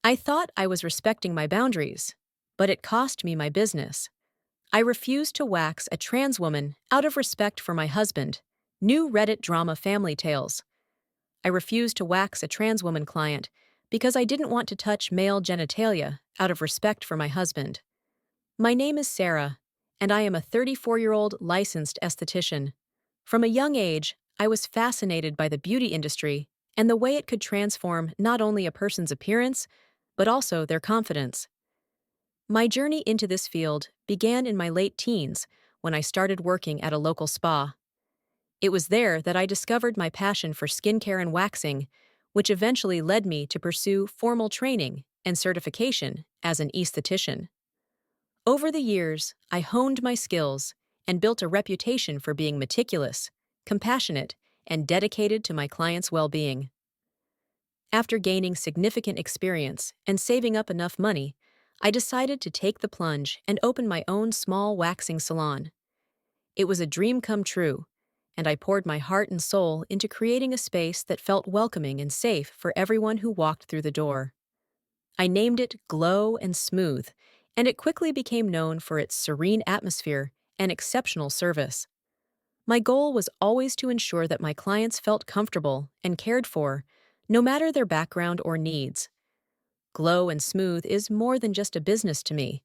I thought I was respecting my boundaries, but it cost me my business. I refused to wax a trans woman out of respect for my husband. New Reddit drama family tales. I refused to wax a trans woman client because I didn't want to touch male genitalia out of respect for my husband. My name is Sarah, and I am a 34-year-old licensed esthetician. From a young age, I was fascinated by the beauty industry and the way it could transform not only a person's appearance, but also their confidence. My journey into this field began in my late teens when I started working at a local spa. It was there that I discovered my passion for skincare and waxing, which eventually led me to pursue formal training and certification as an esthetician. Over the years, I honed my skills and built a reputation for being meticulous, compassionate, and dedicated to my clients' well-being. After gaining significant experience and saving up enough money, I decided to take the plunge and open my own small waxing salon. It was a dream come true, and I poured my heart and soul into creating a space that felt welcoming and safe for everyone who walked through the door. I named it Glow and Smooth, and it quickly became known for its serene atmosphere and exceptional service. My goal was always to ensure that my clients felt comfortable and cared for, no matter their background or needs. Glow and Smooth is more than just a business to me.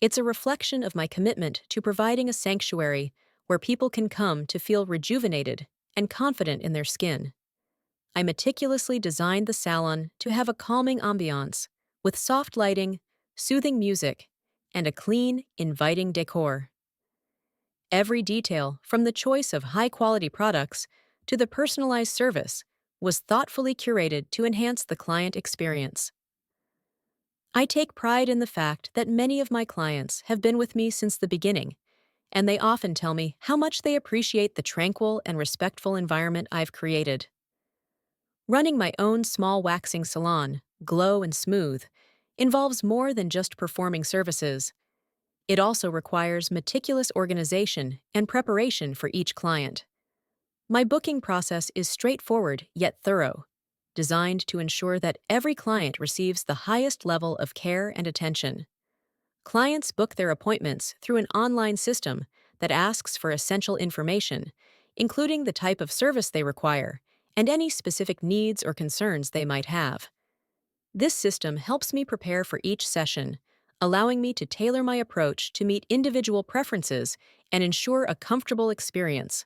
It's a reflection of my commitment to providing a sanctuary where people can come to feel rejuvenated and confident in their skin. I meticulously designed the salon to have a calming ambiance, with soft lighting, soothing music, and a clean, inviting decor. Every detail, from the choice of high-quality products to the personalized service, was thoughtfully curated to enhance the client experience. I take pride in the fact that many of my clients have been with me since the beginning, and they often tell me how much they appreciate the tranquil and respectful environment I've created. Running my own small waxing salon, Glow and Smooth, involves more than just performing services. It also requires meticulous organization and preparation for each client. My booking process is straightforward yet thorough, designed to ensure that every client receives the highest level of care and attention. Clients book their appointments through an online system that asks for essential information, including the type of service they require and any specific needs or concerns they might have. This system helps me prepare for each session, allowing me to tailor my approach to meet individual preferences and ensure a comfortable experience.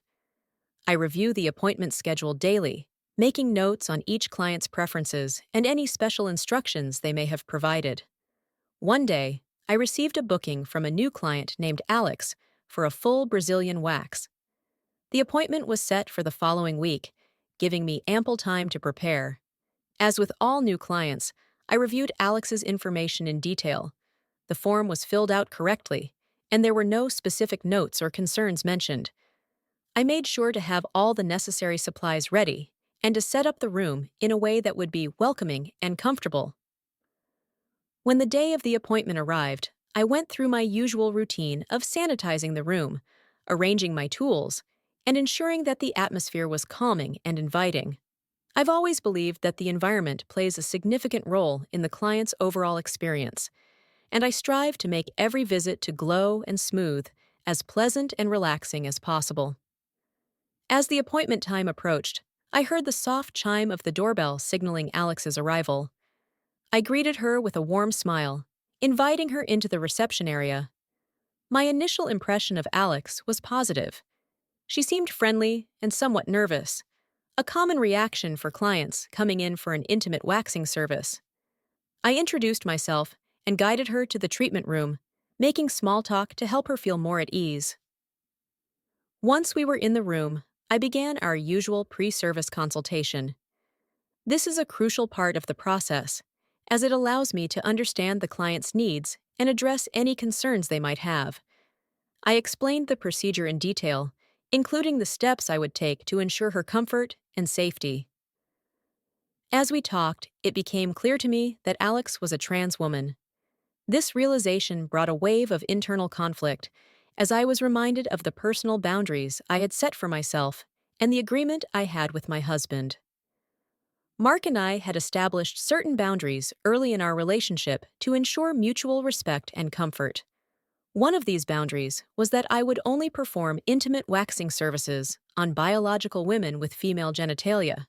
I review the appointment schedule daily, making notes on each client's preferences and any special instructions they may have provided. One day, I received a booking from a new client named Alex for a full Brazilian wax. The appointment was set for the following week, giving me ample time to prepare. As with all new clients, I reviewed Alex's information in detail. The form was filled out correctly, and there were no specific notes or concerns mentioned. I made sure to have all the necessary supplies ready and to set up the room in a way that would be welcoming and comfortable. When the day of the appointment arrived, I went through my usual routine of sanitizing the room, arranging my tools, and ensuring that the atmosphere was calming and inviting. I've always believed that the environment plays a significant role in the client's overall experience, and I strive to make every visit to Glow and Smooth as pleasant and relaxing as possible. As the appointment time approached, I heard the soft chime of the doorbell signaling Alex's arrival. I greeted her with a warm smile, inviting her into the reception area. My initial impression of Alex was positive. She seemed friendly and somewhat nervous, a common reaction for clients coming in for an intimate waxing service. I introduced myself and guided her to the treatment room, making small talk to help her feel more at ease. Once we were in the room, I began our usual pre-service consultation. This is a crucial part of the process, as it allows me to understand the client's needs and address any concerns they might have. I explained the procedure in detail, including the steps I would take to ensure her comfort and safety. As we talked, it became clear to me that Alex was a trans woman. This realization brought a wave of internal conflict, as I was reminded of the personal boundaries I had set for myself and the agreement I had with my husband. Mark and I had established certain boundaries early in our relationship to ensure mutual respect and comfort. One of these boundaries was that I would only perform intimate waxing services on biological women with female genitalia.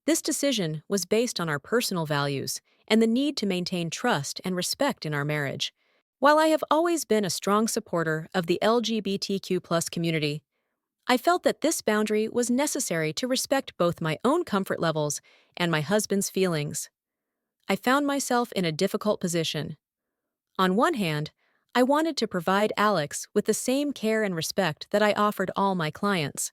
This decision was based on our personal values and the need to maintain trust and respect in our marriage. While I have always been a strong supporter of the LGBTQ+ community, I felt that this boundary was necessary to respect both my own comfort levels and my husband's feelings. I found myself in a difficult position. On one hand, I wanted to provide Alex with the same care and respect that I offered all my clients.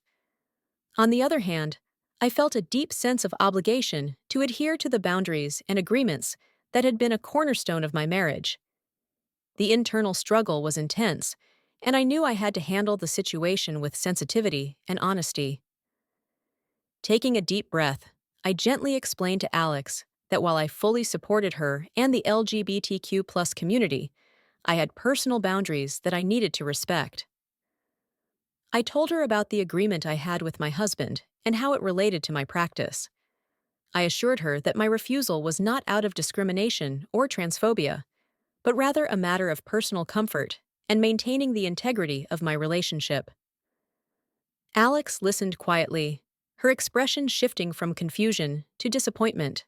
On the other hand, I felt a deep sense of obligation to adhere to the boundaries and agreements that had been a cornerstone of my marriage. The internal struggle was intense, and I knew I had to handle the situation with sensitivity and honesty. Taking a deep breath, I gently explained to Alex that while I fully supported her and the LGBTQ+ community, I had personal boundaries that I needed to respect. I told her about the agreement I had with my husband and how it related to my practice. I assured her that my refusal was not out of discrimination or transphobia, but rather a matter of personal comfort and maintaining the integrity of my relationship. Alex listened quietly, her expression shifting from confusion to disappointment.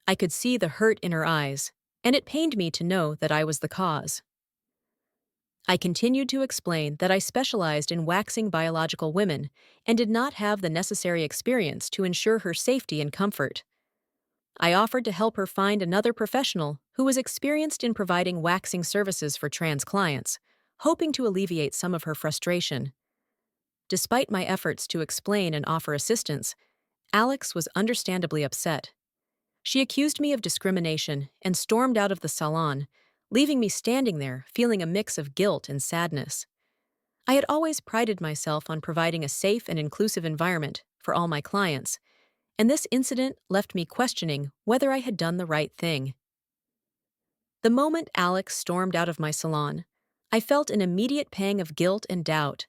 I could see the hurt in her eyes, and it pained me to know that I was the cause. I continued to explain that I specialized in waxing biological women and did not have the necessary experience to ensure her safety and comfort. I offered to help her find another professional who was experienced in providing waxing services for trans clients, hoping to alleviate some of her frustration. Despite my efforts to explain and offer assistance, Alex was understandably upset. She accused me of discrimination and stormed out of the salon, leaving me standing there feeling a mix of guilt and sadness. I had always prided myself on providing a safe and inclusive environment for all my clients, and this incident left me questioning whether I had done the right thing. The moment Alex stormed out of my salon, I felt an immediate pang of guilt and doubt.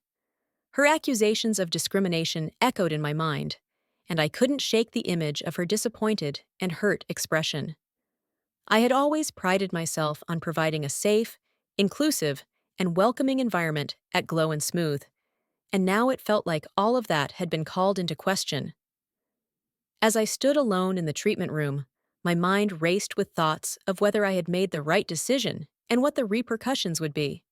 Her accusations of discrimination echoed in my mind, and I couldn't shake the image of her disappointed and hurt expression. I had always prided myself on providing a safe, inclusive, and welcoming environment at Glow and Smooth, and now it felt like all of that had been called into question. As I stood alone in the treatment room, my mind raced with thoughts of whether I had made the right decision and what the repercussions would be.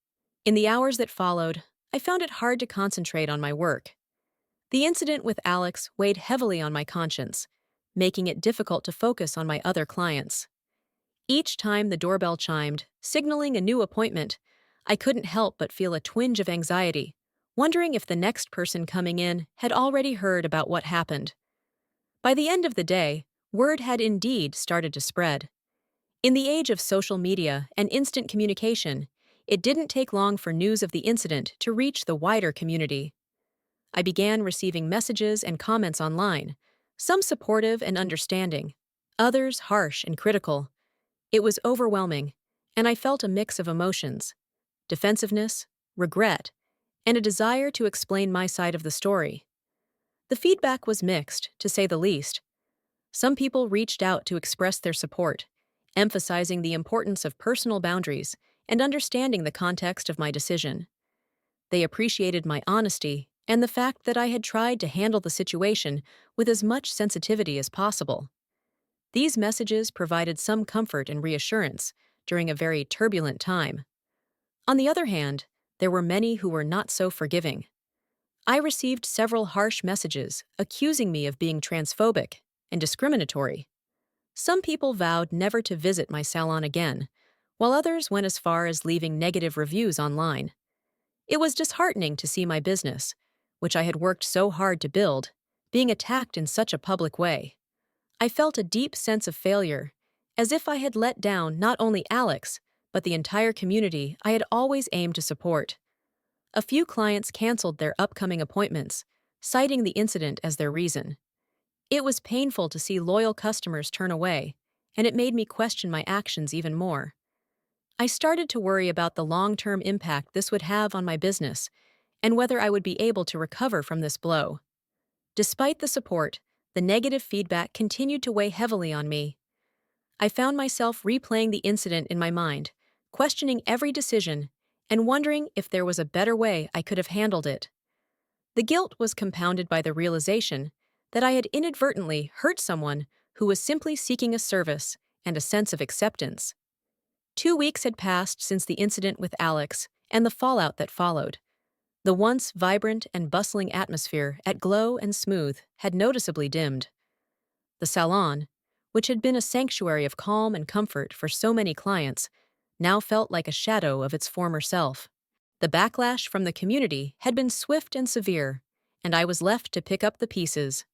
In the hours that followed, I found it hard to concentrate on my work. The incident with Alex weighed heavily on my conscience, making it difficult to focus on my other clients. Each time the doorbell chimed, signaling a new appointment, I couldn't help but feel a twinge of anxiety, wondering if the next person coming in had already heard about what happened. By the end of the day, word had indeed started to spread. In the age of social media and instant communication, it didn't take long for news of the incident to reach the wider community. I began receiving messages and comments online, some supportive and understanding, others harsh and critical. It was overwhelming, and I felt a mix of emotions: defensiveness, regret, and a desire to explain my side of the story. The feedback was mixed, to say the least. Some people reached out to express their support, emphasizing the importance of personal boundaries and understanding the context of my decision. They appreciated my honesty and the fact that I had tried to handle the situation with as much sensitivity as possible. These messages provided some comfort and reassurance during a very turbulent time. On the other hand, there were many who were not so forgiving. I received several harsh messages accusing me of being transphobic and discriminatory. Some people vowed never to visit my salon again, while others went as far as leaving negative reviews online. It was disheartening to see my business, which I had worked so hard to build, being attacked in such a public way. I felt a deep sense of failure, as if I had let down not only Alex, but the entire community I had always aimed to support. A few clients canceled their upcoming appointments, citing the incident as their reason. It was painful to see loyal customers turn away, and it made me question my actions even more. I started to worry about the long-term impact this would have on my business and whether I would be able to recover from this blow. Despite the support, The negative feedback continued to weigh heavily on me. I found myself replaying the incident in my mind, questioning every decision, and wondering if there was a better way I could have handled it. The guilt was compounded by the realization that I had inadvertently hurt someone who was simply seeking a service and a sense of acceptance. 2 weeks had passed since the incident with Alex and the fallout that followed. The once vibrant and bustling atmosphere at Glow and Smooth had noticeably dimmed. The salon, which had been a sanctuary of calm and comfort for so many clients, now felt like a shadow of its former self. The backlash from the community had been swift and severe, and I was left to pick up the pieces.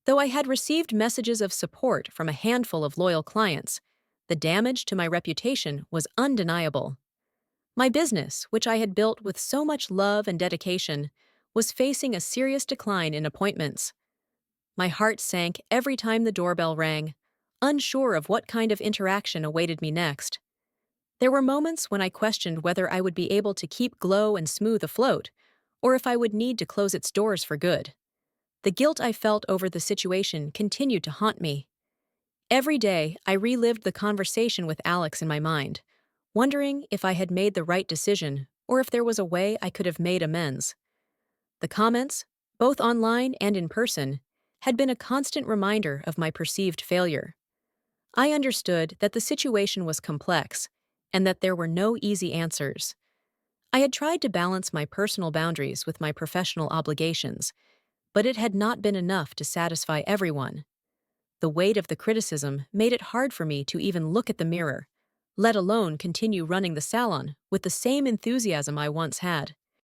Though I had received messages of support from a handful of loyal clients, the damage to my reputation was undeniable. My business, which I had built with so much love and dedication, was facing a serious decline in appointments. My heart sank every time the doorbell rang, unsure of what kind of interaction awaited me next. There were moments when I questioned whether I would be able to keep Glow and Smooth afloat, or if I would need to close its doors for good. The guilt I felt over the situation continued to haunt me. Every day, I relived the conversation with Alex in my mind, wondering if I had made the right decision or if there was a way I could have made amends. The comments, both online and in person, had been a constant reminder of my perceived failure. I understood that the situation was complex and that there were no easy answers. I had tried to balance my personal boundaries with my professional obligations, but it had not been enough to satisfy everyone. The weight of the criticism made it hard for me to even look at the mirror, let alone continue running the salon with the same enthusiasm I once had.